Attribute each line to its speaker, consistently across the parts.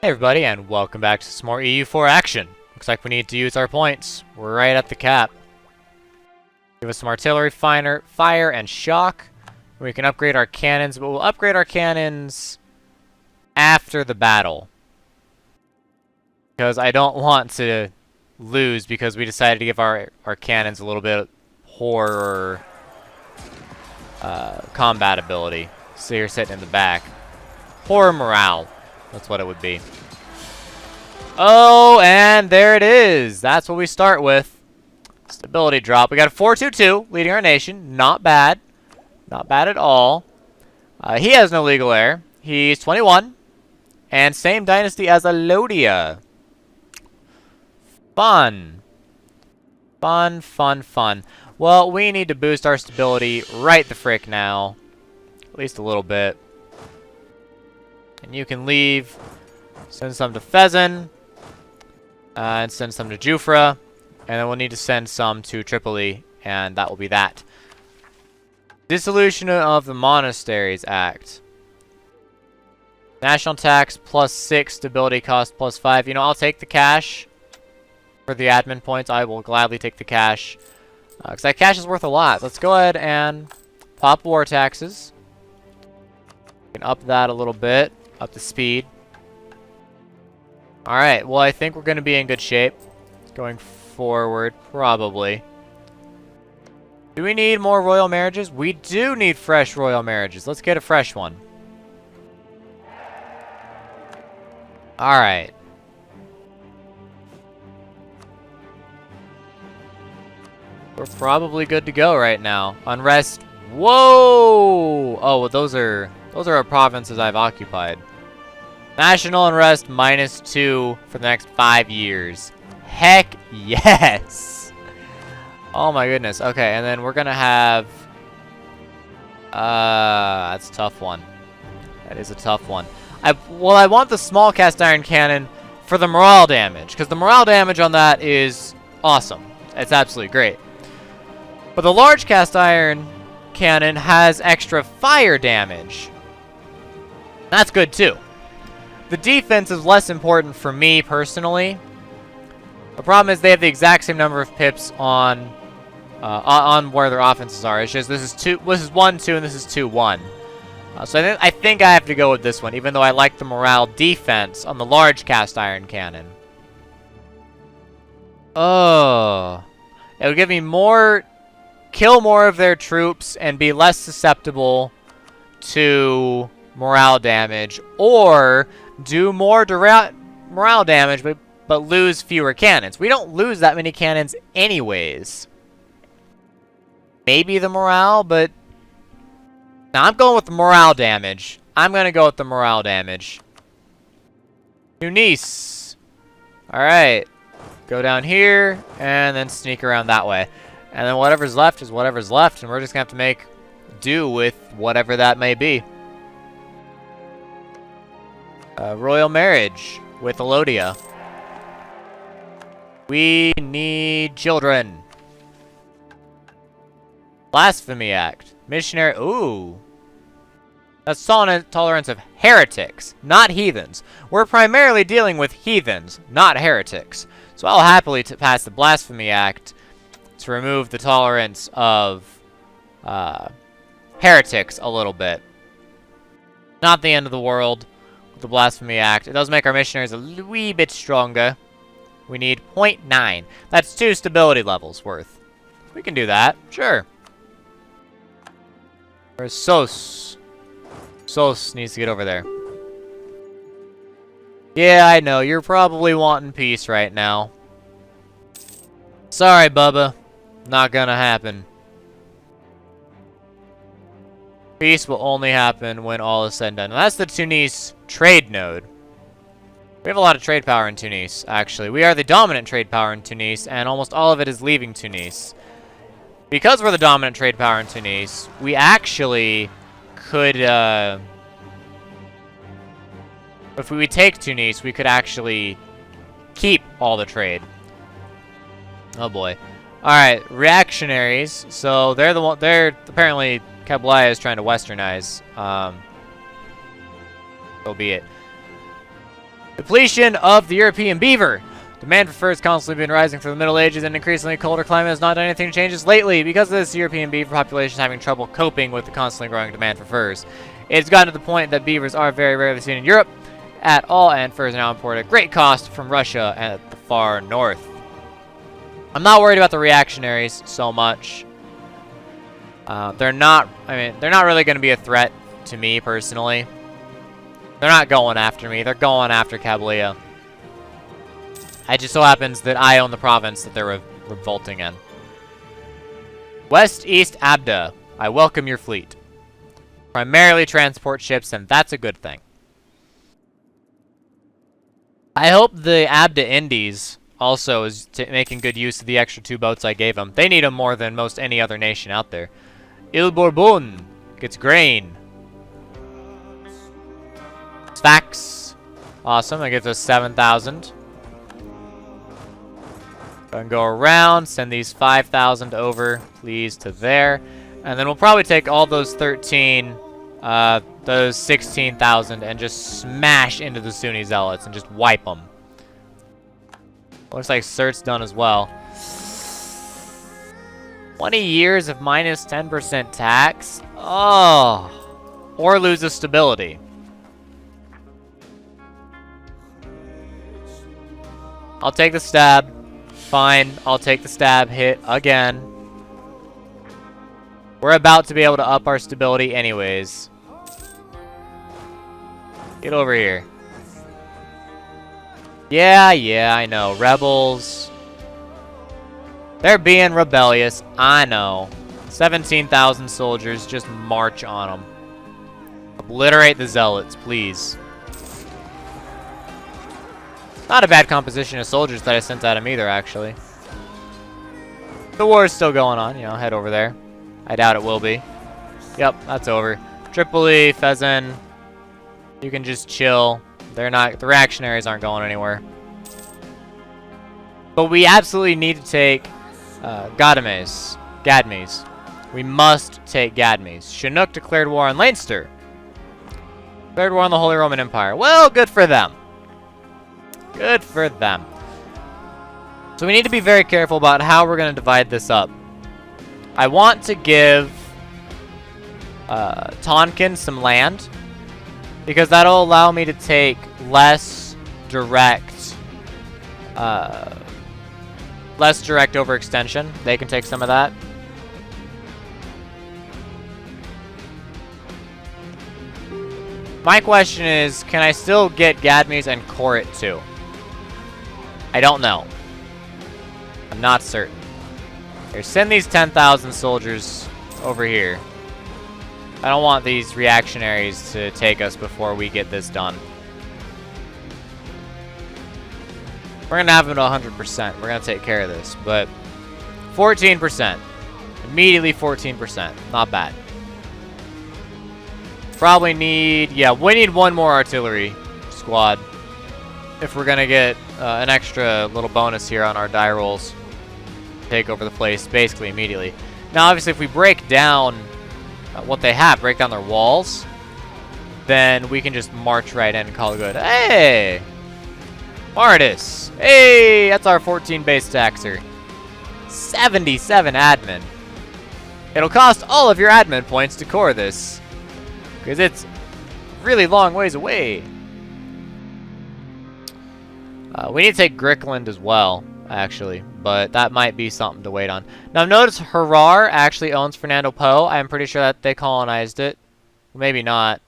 Speaker 1: Hey everybody, and welcome back to some more EU4 action. Looks like we need to use our points. We're right at the cap. Give us some artillery, fire, and shock. We can upgrade our cannons, but we'll upgrade our cannons after the battle. Because I don't want to lose because we decided to give our cannons a little bit horror combat ability. So you're sitting in the back. Horror morale. That's what it would be. Oh, and there it is. That's what we start with. Stability drop. We got a 422 leading our nation. Not bad. Not bad at all. He has no legal heir. He's 21. And same dynasty as Alodia. Fun. Fun, fun, fun. Well, we need to boost our stability right the frick now. At least a little bit. And you can leave. Send some to Fezzan. And send some to Jufra. And then we'll need to send some to Tripoli. And that will be that. Dissolution of the Monasteries Act. National tax +6. Stability cost +5. You know, I'll take the cash. For the admin points, I will gladly take the cash. Because that cash is worth a lot. Let's go ahead and pop war taxes. We can up that a little bit. Up the speed. Alright, well I think we're going to be in good shape. Going forward, probably. Do we need more royal marriages? We do need fresh royal marriages. Let's get a fresh one. Alright. We're probably good to go right now. Unrest. Whoa! Oh, well, those are our provinces I've occupied. National unrest -2 for the next 5 years. Heck yes! Oh my goodness. Okay, and then we're gonna have... that's a tough one. That is a tough one. I want the small cast iron cannon for the morale damage, because the morale damage on that is awesome. It's absolutely great. But the large cast iron cannon has extra fire damage. That's good too. The defense is less important for me personally. The problem is they have the exact same number of pips on where their offenses are. It's just this is 1-2 and this is 2-1. So I think I have to go with this one, even though I like the morale defense on the large cast iron cannon. Oh, it would give me more, kill more of their troops and be less susceptible to morale damage, or do more morale damage but lose fewer cannons. We don't lose that many cannons anyways. Maybe the morale, but now I'm going with the morale damage. I'm going to go with the morale damage. Tunis. Alright. Go down here and then sneak around that way. And then whatever's left is whatever's left, and we're just going to have to make do with whatever that may be. Royal marriage with Alodia. We need children. Blasphemy Act. Missionary. Ooh. That's tolerance of heretics, not heathens. We're primarily dealing with heathens, not heretics. So I'll happily pass the Blasphemy Act to remove the tolerance of heretics a little bit. Not the end of the world. The Blasphemy Act. It does make our missionaries a wee bit stronger. We need 0.9. That's 2 stability levels worth. We can do that. Sure. Where's Sos? Sos needs to get over there. Yeah, I know. You're probably wanting peace right now. Sorry, Bubba. Not gonna happen. Peace will only happen when all is said and done. And that's the Tunis trade node. We have a lot of trade power in Tunis, actually. We are the dominant trade power in Tunis, and almost all of it is leaving Tunis. Because we're the dominant trade power in Tunis, we actually could, if we take Tunis, we could actually keep all the trade. Oh boy. Alright, reactionaries. So they're apparently Kablaya is trying to westernize. So be it. Depletion of the European beaver. Demand for fur has constantly been rising through the Middle Ages, and increasingly colder climate has not done anything to change this lately. Because of this, the European beaver population is having trouble coping with the constantly growing demand for furs. It's gotten to the point that beavers are very rarely seen in Europe at all, and furs are now imported at great cost from Russia and at the far north. I'm not worried about the reactionaries so much. They're not really going to be a threat to me personally. They're not going after me. They're going after Kabylia. It just so happens that I own the province that they're revolting in. West-East Abda. I welcome your fleet. Primarily transport ships, and that's a good thing. I hope the Abda Indies also is making good use of the extra 2 boats I gave them. They need them more than most any other nation out there. Il Bourbon gets grain. Sfax. Awesome, that gives us 7,000. Go and go around, send these 5,000 over, please, to there. And then we'll probably take all those 16,000 and just smash into the Sunni Zealots and just wipe them. Looks like Cert's done as well. 20 years of minus 10% tax? Oh. Or loses stability. I'll take the stab. Fine, I'll take the stab hit again. We're about to be able to up our stability anyways. Get over here. Yeah, I know. Rebels. They're being rebellious. I know. 17,000 soldiers. Just march on them. Obliterate the zealots, please. Not a bad composition of soldiers that I sent at him either, actually. The war is still going on. You know, head over there. I doubt it will be. Yep, that's over. Tripoli, Fezzan. You can just chill. They're not. The reactionaries aren't going anywhere. But we absolutely need to take Gadmes. We must take Gadmes. Chinook declared war on Leinster. Declared war on the Holy Roman Empire. Well, good for them. Good for them. So we need to be very careful about how we're going to divide this up. I want to give Tonkin some land, because that'll allow me to take less direct overextension. They can take some of that. My question is, can I still get Gadmes and core it too? I don't know. I'm not certain. Here, send these 10,000 soldiers over here. I don't want these reactionaries to take us before we get this done. We're going to have them to 100%. We're going to take care of this. But 14%. Immediately 14%. Not bad. Probably need... Yeah, we need one more artillery squad if we're going to get an extra little bonus here on our die rolls. Take over the place basically immediately. Now, obviously, if we break down what they have, break down their walls, then we can just march right in and call it good. Hey! Martis! Hey! That's our 14 base taxer. 77 admin. It'll cost all of your admin points to core this, because it's really long ways away. We need to take Grickland as well, actually, but that might be something to wait on. Now, notice Harar actually owns Fernando Po. I'm pretty sure that they colonized it. Maybe not.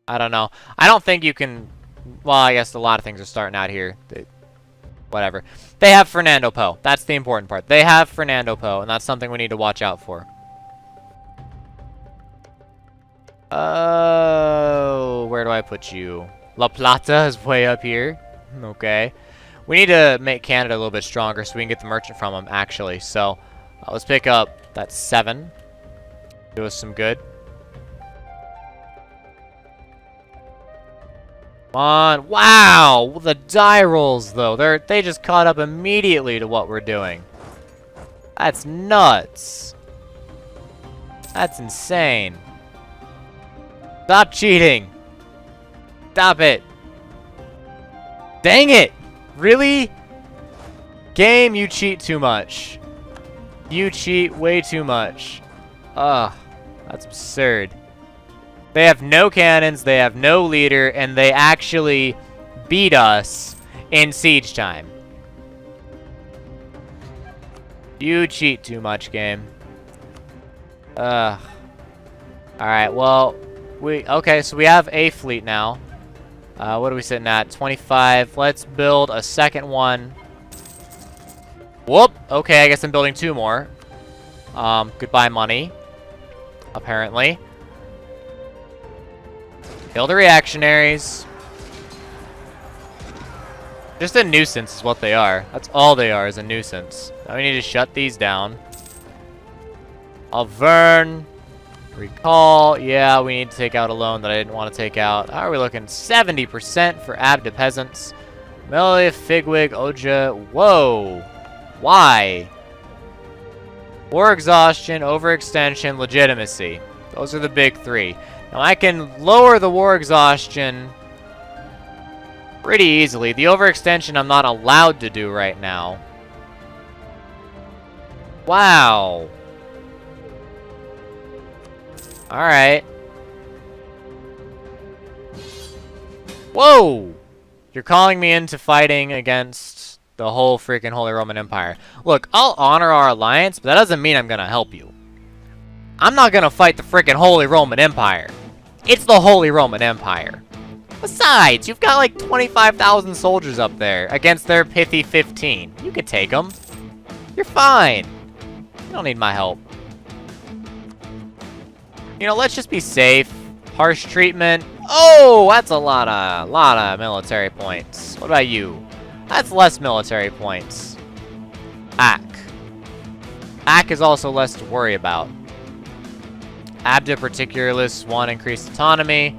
Speaker 1: I don't know. I don't think you can... Well, I guess a lot of things are starting out here. Whatever. They have Fernando Po. That's the important part. They have Fernando Po, and that's something we need to watch out for. Oh, where do I put you? La Plata is way up here. Okay. We need to make Canada a little bit stronger so we can get the merchant from them, actually. So, let's pick up that 7. Do us some good. Come on. Wow! The die rolls, though. They just caught up immediately to what we're doing. That's nuts. That's insane. Stop cheating. Stop it. Dang it! Really? Game, you cheat too much. You cheat way too much. Ugh, that's absurd. They have no cannons, they have no leader, and they actually beat us in siege time. You cheat too much, game. Ugh. Alright, well, okay, so we have a fleet now. What are we sitting at? 25. Let's build a second one. Whoop! Okay, I guess I'm building 2 more. Goodbye money. Apparently. Kill the reactionaries. Just a nuisance is what they are. That's all they are, is a nuisance. Now we need to shut these down. Alvern. Recall. Yeah, we need to take out a loan that I didn't want to take out. How are we looking? 70% for Abda peasants. Melee, Figwig, Oja. Whoa. Why? War exhaustion, overextension, legitimacy. Those are the big 3. Now I can lower the war exhaustion pretty easily. The overextension I'm not allowed to do right now. Wow. Alright. Whoa! You're calling me into fighting against the whole freaking Holy Roman Empire. Look, I'll honor our alliance, but that doesn't mean I'm gonna help you. I'm not gonna fight the freaking Holy Roman Empire. It's the Holy Roman Empire. Besides, you've got like 25,000 soldiers up there against their pithy 15. You can take them. You're fine. You don't need my help. You know, let's just be safe. Harsh treatment. Oh, that's a lot of military points. What about you? That's less military points. Ak. Ak is also less to worry about. Abda particularists 1 increased autonomy.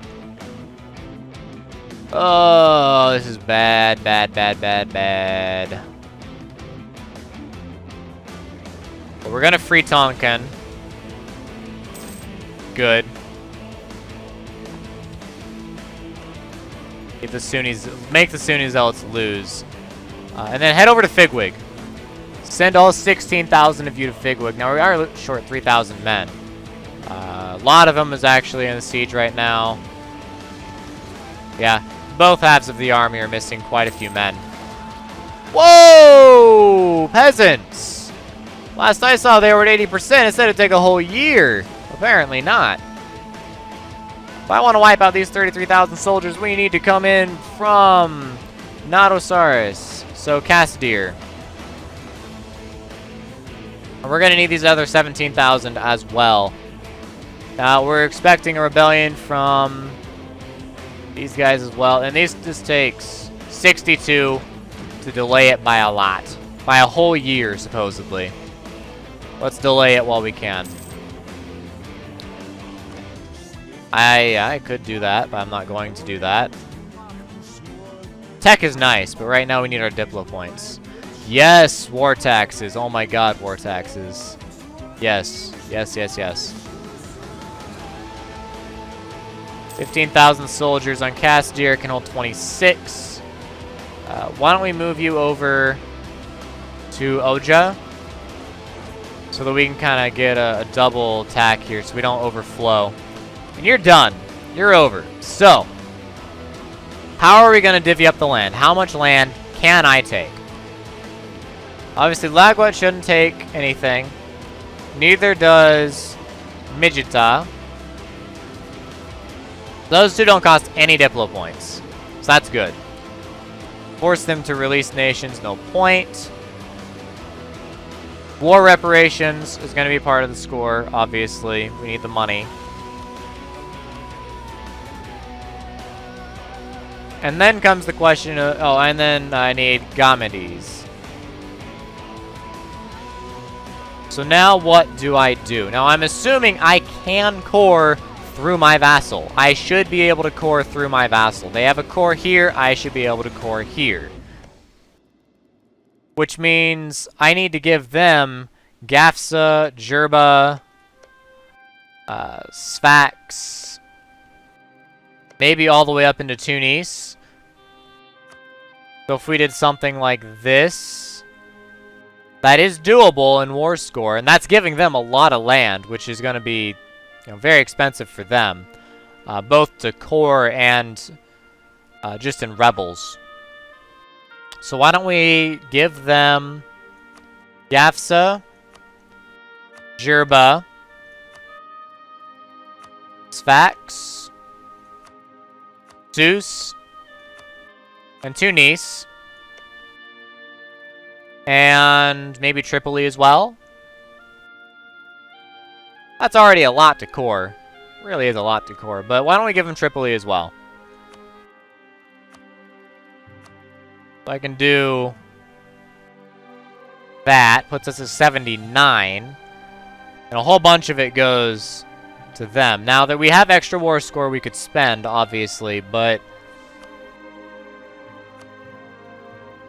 Speaker 1: Oh, this is bad, bad, bad, bad, bad. But we're gonna free Tonkin. Good. Make the Sunni Zealots lose. And then head over to Figwig. Send all 16,000 of you to Figwig. Now, we are short 3,000 men. A lot of them is actually in the siege right now. Yeah, both halves of the army are missing quite a few men. Whoa! Peasants! Last I saw, they were at 80%. It said it'd take a whole year. Apparently not. If I want to wipe out these 33,000 soldiers, we need to come in from Nodosaurus. So, Casdir. And we're going to need these other 17,000 as well. We're expecting a rebellion from these guys as well. And this takes 62 to delay it by a lot. By a whole year, supposedly. Let's delay it while we can. I could do that, but I'm not going to do that. Tech is nice, but right now we need our Diplo points. Yes, war taxes. Oh my god, war taxes. Yes. Yes, yes, yes. 15,000 soldiers on Casdir can hold 26. Why don't we move you over to Oja? So that we can kind of get a double attack here so we don't overflow. And you're done. You're over. So, how are we going to divvy up the land? How much land can I take? Obviously, Lagwat shouldn't take anything. Neither does Midgeta. Those two don't cost any Diplo points. So that's good. Force them to release nations, no point. War reparations is going to be part of the score, obviously. We need the money. And then comes the question of, oh, and then I need Gamedes. So now what do I do? Now I'm assuming I can core through my vassal. I should be able to core through my vassal. They have a core here, I should be able to core here. Which means I need to give them Gafsa, Jerba, Sfax, maybe all the way up into Tunis. So if we did something like this, that is doable in war score, and that's giving them a lot of land, which is going to be very expensive for them, both to core and just in rebels. So why don't we give them Gafsa, Jirba, Sfax, Zeus, and Tunis, and maybe Tripoli as well. That's already a lot to core. Really is a lot to core, but why don't we give them Tripoli as well? So I can do that, puts us at 79, and a whole bunch of it goes to them. Now that we have extra war score we could spend, obviously, but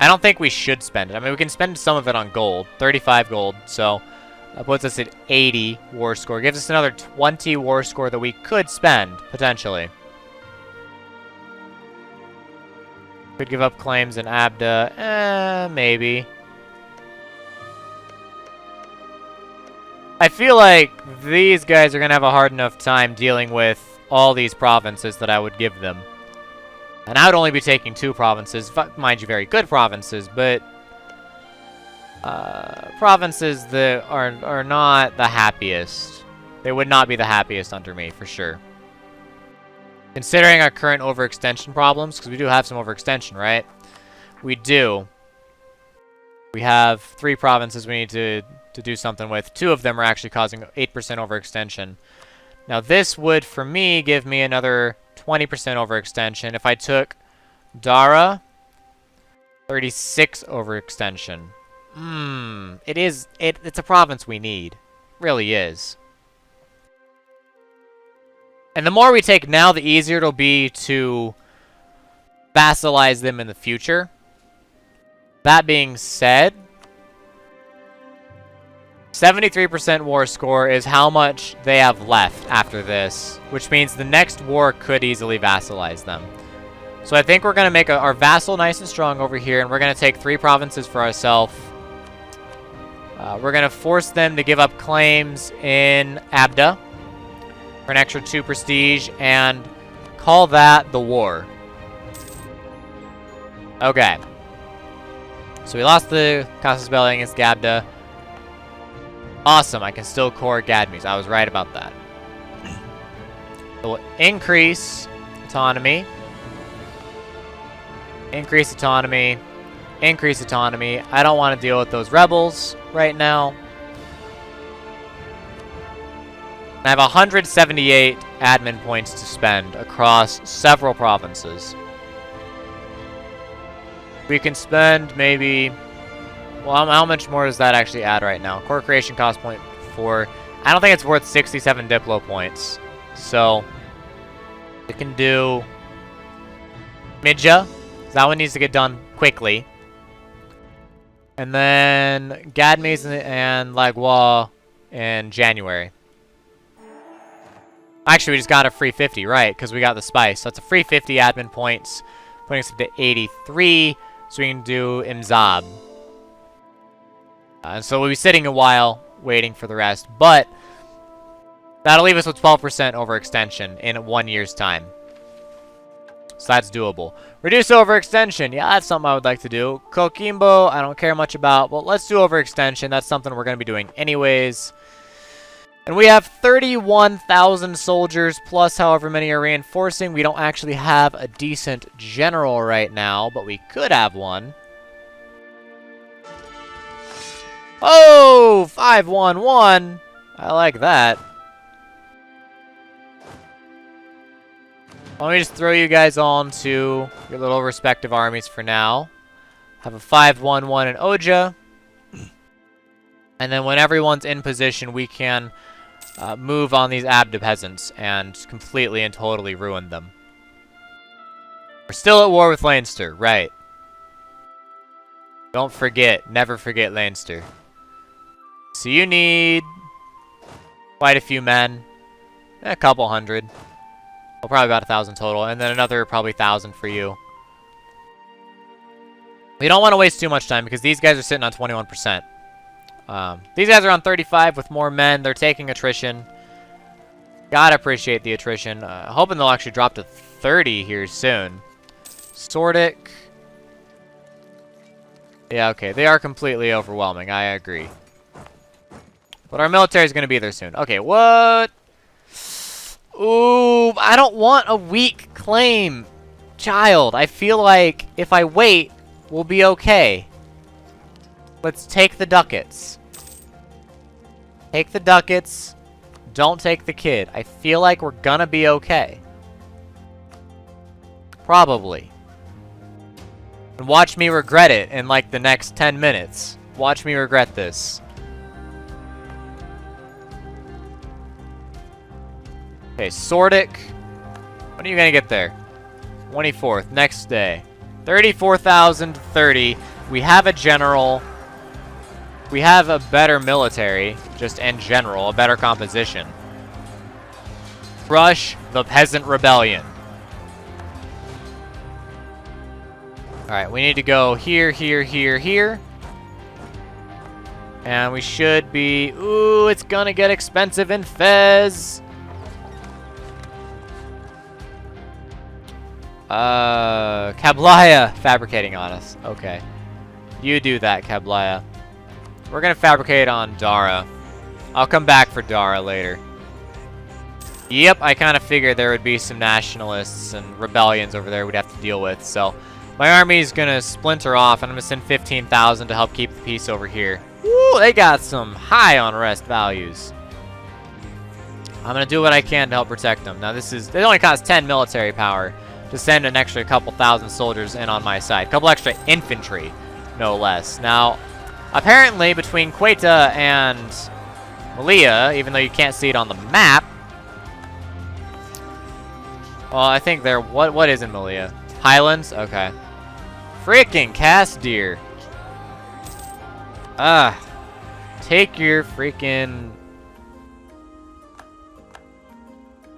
Speaker 1: I don't think we should spend it. I mean, we can spend some of it on gold, 35 gold, so that puts us at 80 war score. Gives us another 20 war score that we could spend, potentially. Could give up claims in Abda. Maybe. I feel like these guys are going to have a hard enough time dealing with all these provinces that I would give them. And I would only be taking 2 provinces. Mind you, very good provinces, but provinces that are not the happiest. They would not be the happiest under me, for sure. Considering our current overextension problems, because we do have some overextension, right? We do. We have 3 provinces we need to do something with. 2 of them are actually causing 8% overextension. Now this would, for me, give me another 20% overextension. If I took Dara, 36 overextension. It's a province we need. It really is. And the more we take now, the easier it'll be to vassalize them in the future. That being said, 73% war score is how much they have left after this, which means the next war could easily vassalize them. So I think we're going to make our vassal nice and strong over here, and we're going to take 3 provinces for ourselves. We're going to force them to give up claims in Abda for an extra 2 prestige, and call that the war. Okay. So we lost the Casus Belli against Abda. Awesome, I can still core Gadmes. I was right about that. So we'll increase autonomy. Increase autonomy. Increase autonomy. I don't want to deal with those rebels right now. I have 178 admin points to spend across several provinces. We can spend maybe... Well, how much more does that actually add right now? Core creation cost point 4. I don't think it's worth 67 Diplo points. So, we can do Midja. That one needs to get done quickly. And then Gadmes and Lagua in January. Actually, we just got a free 50, right? Because we got the spice. So it's a free 50 admin points, putting us up to 83. So we can do Imzab. And so we'll be sitting a while waiting for the rest, but that'll leave us with 12% overextension in 1 year's time. So that's doable. Reduce overextension. Yeah, that's something I would like to do. Coquimbo, I don't care much about, but let's do overextension. That's something we're going to be doing anyways. And we have 31,000 soldiers plus however many are reinforcing. We don't actually have a decent general right now, but we could have one. Oh, 511. I like that. Let me just throw you guys on to your little respective armies for now. Have a 511 in Oja. And then when everyone's in position, we can move on these Abda peasants and completely and totally ruin them. We're still at war with Leinster, right? Don't forget, never forget Leinster. So you need quite a few men. A couple hundred. Well, probably about 1,000 total. And then another probably 1,000 for you. We don't want to waste too much time because these guys are sitting on 21%. These guys are on 35 with more men. They're taking attrition. Gotta appreciate the attrition. Hoping they'll actually drop to 30 here soon. Sordic. Yeah, okay. They are completely overwhelming. I agree. But our military is going to be there soon. Okay, what? Ooh, I don't want a weak claim. Child, I feel like if I wait, we'll be okay. Let's take the ducats. Take the ducats. Don't take the kid. I feel like we're gonna be okay. Probably. And watch me regret it in like the next 10 minutes. Watch me regret this. Okay, Sordic. When are you gonna get there? 24th, next day. 34,030. We have a general. We have a better military, just in general, a better composition. Crush the Peasant Rebellion. Alright, we need to go here, here, here, here. And we should be... Ooh, it's gonna get expensive in Fez. Kablaya fabricating on us. Okay. You do that, Kablaya. We're gonna fabricate on Dara. I'll come back for Dara later. Yep, I kind of figured there would be some nationalists and rebellions over there we'd have to deal with. So my army is gonna splinter off, and I'm gonna send 15,000 to help keep the peace over here. Woo, they got some high unrest values. I'm gonna do what I can to help protect them. Now this only costs 10 military power to send an extra couple thousand soldiers in on my side. A couple extra infantry, no less. Now, apparently, between Quetta and Malia, even though you can't see it on the map... Well, I think they're... What is in Malia? Highlands? Okay. Freaking Casdeer. Take your freaking...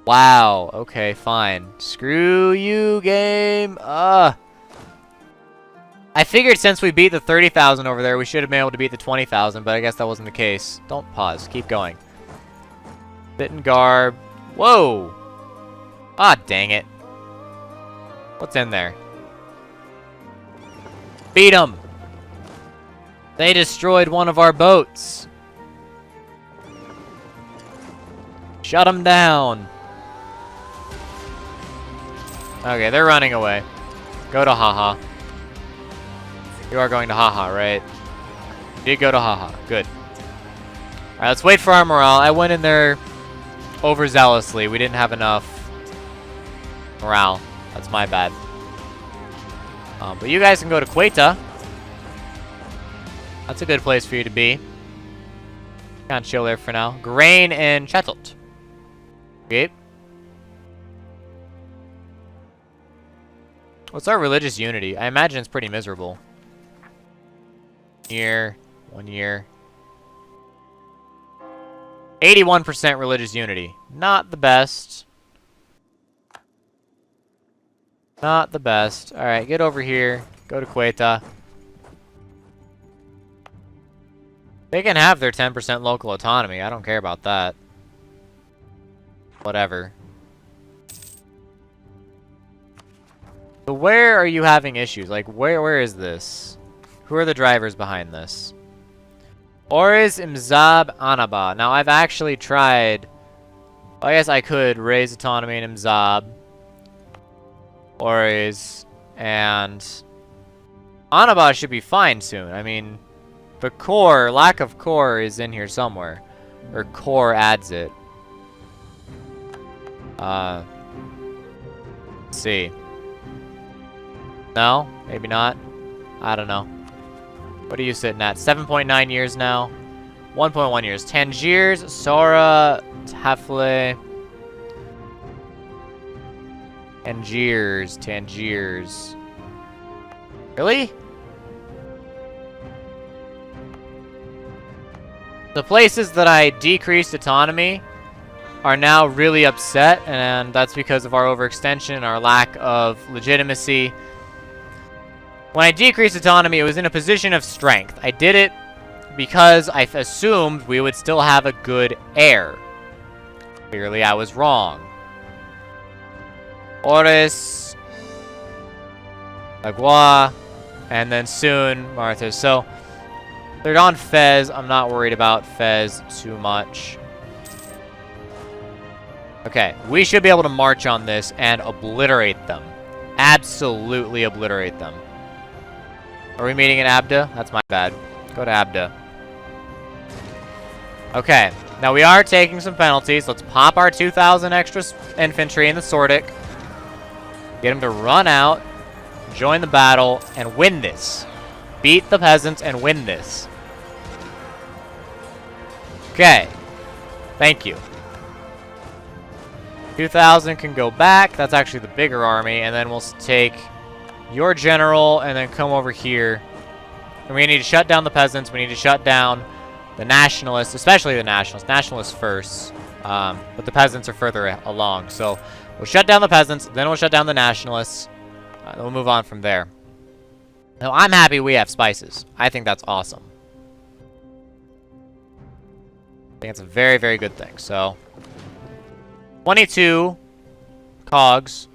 Speaker 1: Wow. Okay, fine. Screw you, game. I figured since we beat the 30,000 over there, we should have been able to beat the 20,000, but I guess that wasn't the case. Don't pause. Keep going. Bitten Garb. Whoa! Ah, dang it. What's in there? Beat them! They destroyed one of our boats. Shut them down. Okay, they're running away. Go to Haha. You are going to Haha, right? You did go to Haha. Good. Alright, let's wait for our morale. I went in there overzealously. We didn't have enough morale. That's my bad. But you guys can go to Quetta. That's a good place for you to be. Kind of chill there for now. Grain and Chetult. Okay. What's our religious unity? I imagine it's pretty miserable. 1 year. 81% religious unity. Not the best. Not the best. Alright, get over here. Go to Quetta. They can have their 10% local autonomy. I don't care about that. Whatever. So where are you having issues? Like, where is this? Who are the drivers behind this? Oriz Imzab Anaba. Now, I've actually tried... Well, I guess I could raise autonomy in Imzab. Oriz. And... Anaba should be fine soon. I mean, the core, lack of core is in here somewhere. Or core adds it. Let's see. No? Maybe not? I don't know. What are you sitting at? 7.9 years now. 1.1 years. Tangiers, Sora, Tafle. Tangiers. Really? The places that I decreased autonomy are now really upset, and that's because of our overextension and our lack of legitimacy. When I decreased autonomy, it was in a position of strength. I did it because I assumed we would still have a good heir. Clearly, I was wrong. Oris, Lagua, and then soon Martha. So they're on Fez. I'm not worried about Fez too much. Okay, we should be able to march on this and obliterate them. Absolutely obliterate them. Are we meeting in Abda? That's my bad. Go to Abda. Okay, now we are taking some penalties. Let's pop our 2,000 extra infantry in the Sordic. Get them to run out, join the battle, and win this. Beat the peasants and win this. Okay. Thank you. 2,000 can go back. That's actually the bigger army. And then we'll take your general and then come over here. And we need to shut down the peasants. We need to shut down the nationalists, especially the nationalists. Nationalists first. But the peasants are further along. So we'll shut down the peasants. Then we'll shut down the nationalists. Then we'll move on from there. Now, I'm happy we have spices. I think that's awesome. I think it's a very, very good thing. So 22 cogs,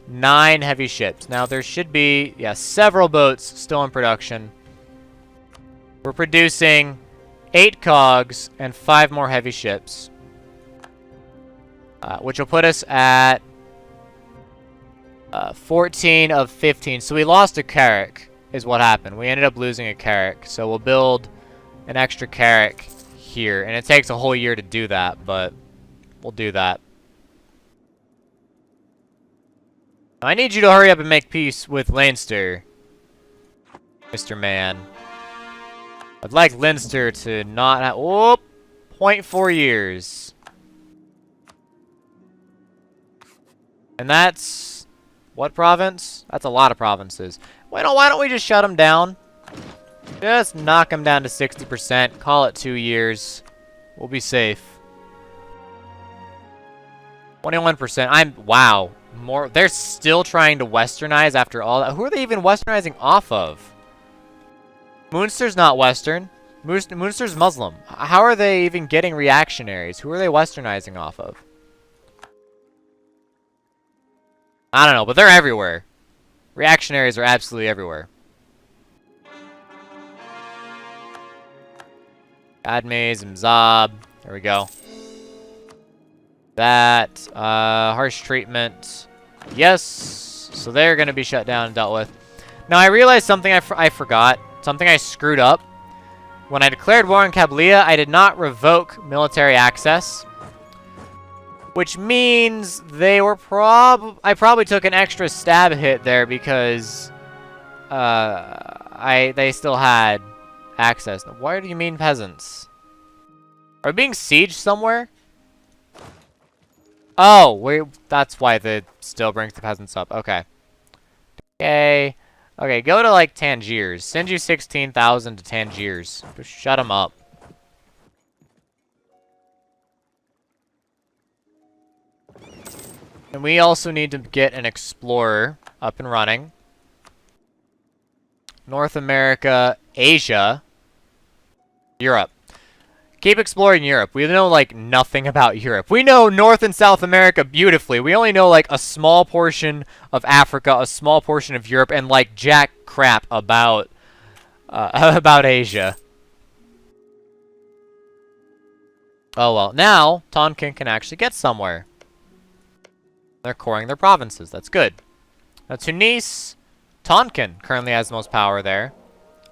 Speaker 1: 9 heavy ships. Now, there should be, yeah, several boats still in production. We're producing 8 cogs and 5 more heavy ships, which will put us at 14 of 15. So we lost a carrack, is what happened. We ended up losing a carrack. So we'll build an extra carrack here. And it takes a whole year to do that, but we'll do that. I need you to hurry up and make peace with Leinster, Mr. Man. I'd like Leinster to not have... Oh, 0.4 years. And that's... What province? That's a lot of provinces. Why don't we just shut them down? Just knock them down to 60%. Call it 2 years. We'll be safe. 21%. Wow. More. They're still trying to westernize after all that. Who are they even westernizing off of? Munster's not Western. Munster's Muslim. How are they even getting reactionaries? Who are they westernizing off of? I don't know, but they're everywhere. Reactionaries are absolutely everywhere. Admes, Mzab. There we go. That. Harsh treatment. Yes. So they're going to be shut down and dealt with. Now, I realized something I forgot. Something I screwed up. When I declared war on Kabylia, I did not revoke military access. Which means they were I probably took an extra stab hit there because they still had access. Why do you mean peasants? Are we being sieged somewhere? Oh, that's why the still brings the peasants up. Okay. Okay, go to like Tangiers. Send you 16,000 to Tangiers. Just shut them up. And we also need to get an explorer up and running. North America, Asia, Europe. Keep exploring Europe. We know, like, nothing about Europe. We know North and South America beautifully. We only know, like, a small portion of Africa, a small portion of Europe, and, like, jack crap about Asia. Oh, well. Now, Tonkin can actually get somewhere. They're coring their provinces. That's good. Now, Tunis, Tonkin currently has the most power there.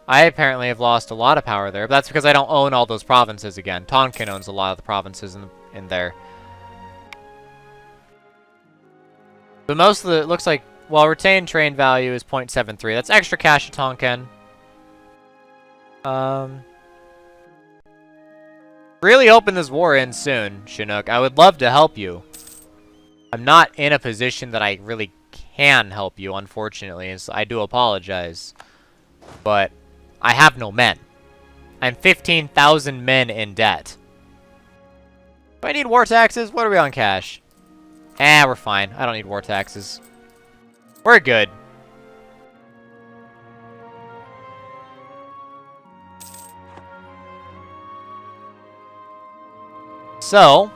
Speaker 1: I apparently have lost a lot of power there, but that's because I don't own all those provinces again. Tonkin owns a lot of the provinces in there. But most of it looks like, well, retained train value is 0.73. That's extra cash to Tonkin. Really hoping this war ends soon, Chinook. I would love to help you. I'm not in a position that I really can help you, unfortunately, and so I do apologize. But I have no men. I'm 15,000 men in debt. Do I need war taxes? What are we on cash? We're fine. I don't need war taxes. We're good. So,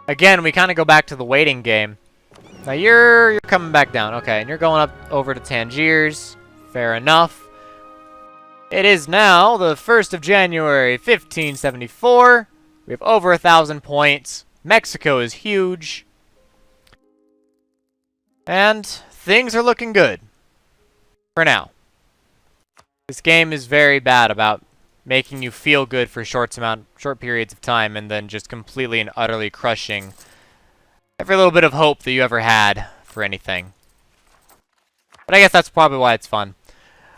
Speaker 1: again, we kind of go back to the waiting game. Now you're coming back down, okay, and you're going up over to Tangiers. Fair enough. It is now the 1st of January, 1574. We have over 1,000 points. Mexico is huge. And things are looking good. For now. This game is very bad about making you feel good for short periods of time and then just completely and utterly crushing every little bit of hope that you ever had for anything. But I guess that's probably why it's fun.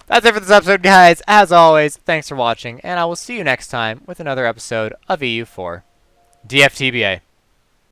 Speaker 1: That's it for this episode, guys. As always, thanks for watching, and I will see you next time with another episode of EU4. DFTBA.